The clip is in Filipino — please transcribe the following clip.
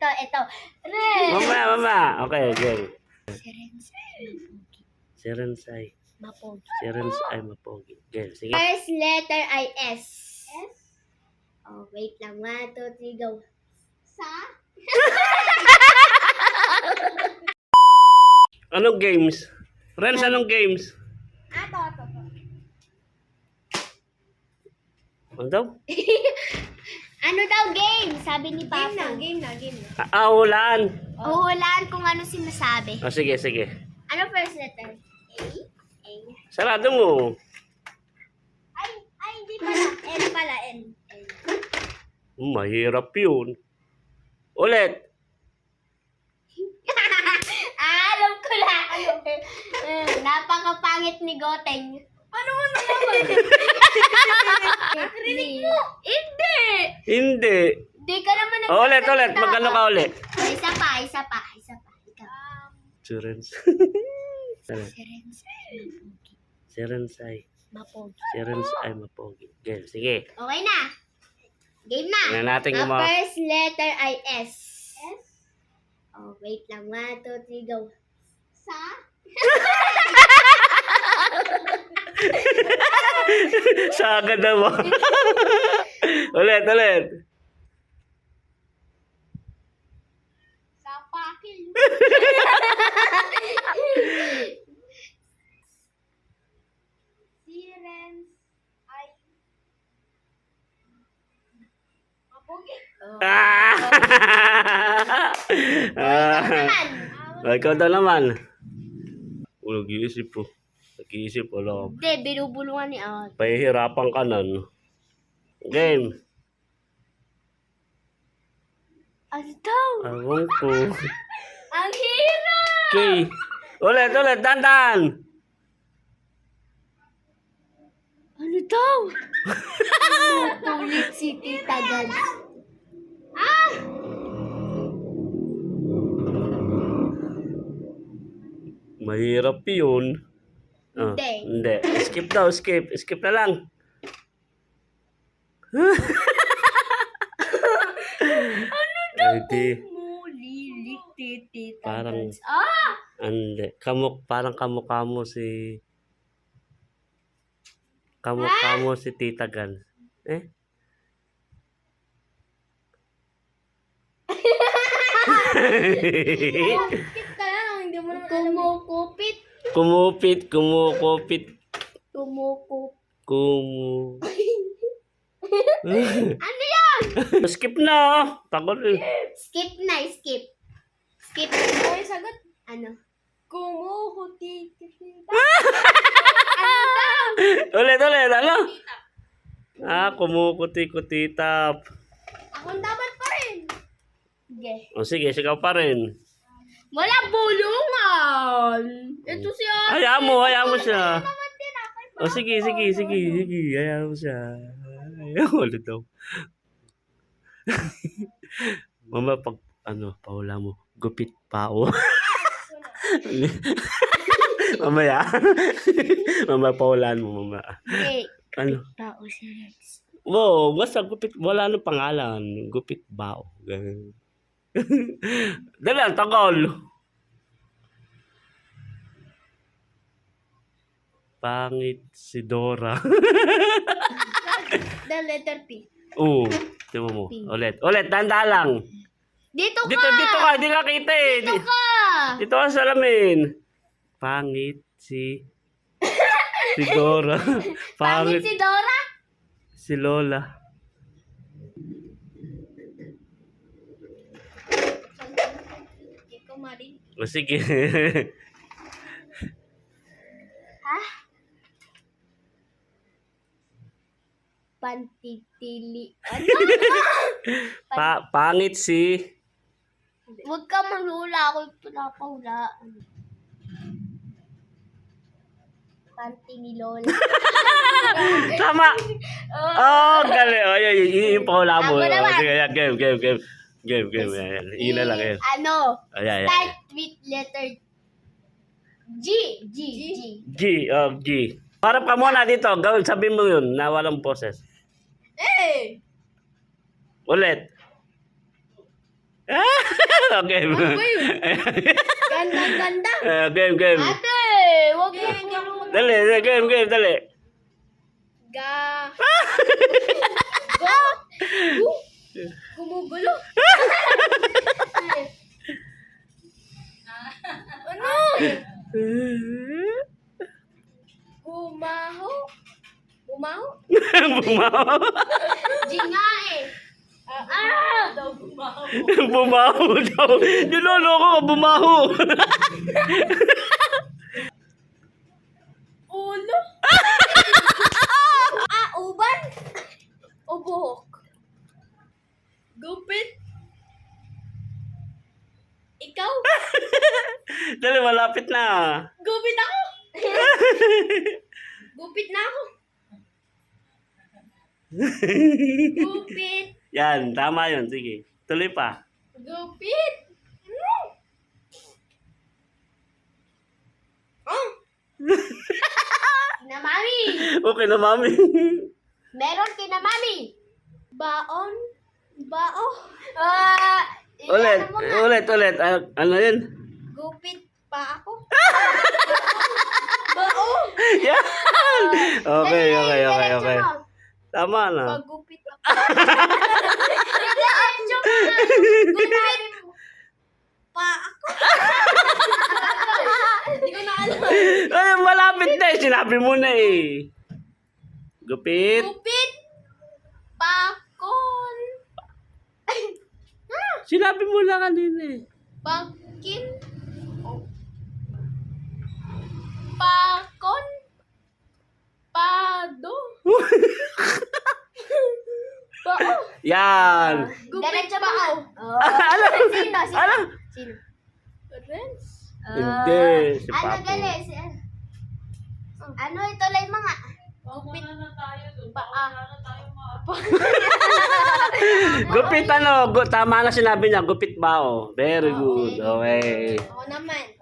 ito. Red. Mama. Okay, game. Serensay. Serensay. Mapogi. Serensay mapogi. Game, sige. First letter ay S. S? Oh, wait lang. 1, 2, 3, go. Sa? Anong games? Friends, anong games? Ito. Ano daw? Ano daw game? Sabi ni Papa. Game na. Ulan. Huhulaan kung ano sinasabi. Sige. Ano first letter? A? Sarado mo. Ay, hindi pala. N pala, N. Mahirap yun. Ulit. Alam ko na. Napakapangit ni Goteng. Ano mo naman? Rinig mo. Hindi. Hindi ka naman Ulit. Magano ka ulit? Isa pa. Ikaw. Serensay. Mapogi. Serensay mapogi. Game, sige. Okay na. Game na. Tingnan natin kung Ang first letter ay S. S? Oh, wait lang. 1, 2, 3, go. Sa? Saga naman. ulit. Sa pakil. Sirens ay mapogi. Ikaw daw naman. Nag-iisip po. Wala. Hindi, binubulungan ni Ate. Pahihirapan ka na, no? Game. Ano daw? Awang po. Ang hirap! Okay. Ulit. Dandan. Ano daw? Tulit si Tita Gans. Mahirap yun. Hindi. Skip daw. Skip na lang. Ano daw? Hindi. Mulilik Tita Parang- Gans. Hindi. Parang kamukha mo si... Kamukha mo si Tita Gans. Skip ka lang, hindi mo na kumukupit. Kumupit. Ano yan? Skip na. Takot eh. Skip na, skip. Ay, sagot. Ano? Kumukuti. Ulit. Ano? Kumukuti-kutitap. Akong dapat pa rin. Sige. O sige, sigaw pa rin. Wala bulungan. Ito si Ate. Hayaan mo siya. Naman tinapay pa. O sige. Hayaan mo siya. Ulit daw. Mama, pag paula mo, gupit pao. Mamaya. Mama, paulaan mo, mama. Okay. Ano? Tao si Rex. Wow, basta gupit, wala nang pangalan. Gupit bao. Ganun. Dali, ang tagal. Pangit si Dora. The letter P. Oo. Timo mo. Ulit, tanda lang. Dito ka! Dito ka, hindi ka kita eh. Dito ka! Dito ka sa salamin. Pangit si Dora. Pangit si Dora? Si Lola. Hindi ko marin. O sige. Ha? Pantitili. Ano? Pangit si... Huwag ka manghula. Ako pinapahulaan. Panty ni Lola. Tama! Oh, galing. Oh, yung pahula mo. Ako naman. Sige, game. Ayan. Iyon na lang yun. Ano? Ayan. Start with letter G. G. Harap ka muna dito. Gawin, sabihin mo yun na walang poses. Eh! Ulit. Okay. Ano ba yun? Ganda. Game. Ate, wag mo. Dali, game, dali. Ga. Gumugulo. Ano? Bumaho. Bumaho. Jinga eh. Bumaho daw. Niloloko ka, bumaho. Ulo. Uban. O buhok. Gupit. Ikaw. Dali, malapit na. Gupit ako. Gupit na ako. Gupit. Yan, tama yun. Sige. Tuloy pa. Gupit. Kina mami. Okay na, mami. Meron kina mami. Baon. Bao. Ulit. Ano yun? Gupit pa ako. Bao. Yan. Okay. Tama na. Pagupit ako. Gupit pa ako. Hindi ko na alam. Ay, malapit na eh. Sinabi mo na eh. Gupit. Gupit pakon. Sinabi mo na kanina eh. Pagkin. Pakon. Pado. Bao. Yan. Gupit bao. Ano? Ano? Sino? Renz. Hindi. Si Ano Papo. gali? Ano ito lang mga? Gupit paa. Gupit ano? Tama na sinabi niya. Gupit bao. Very good. Okay. Ako naman.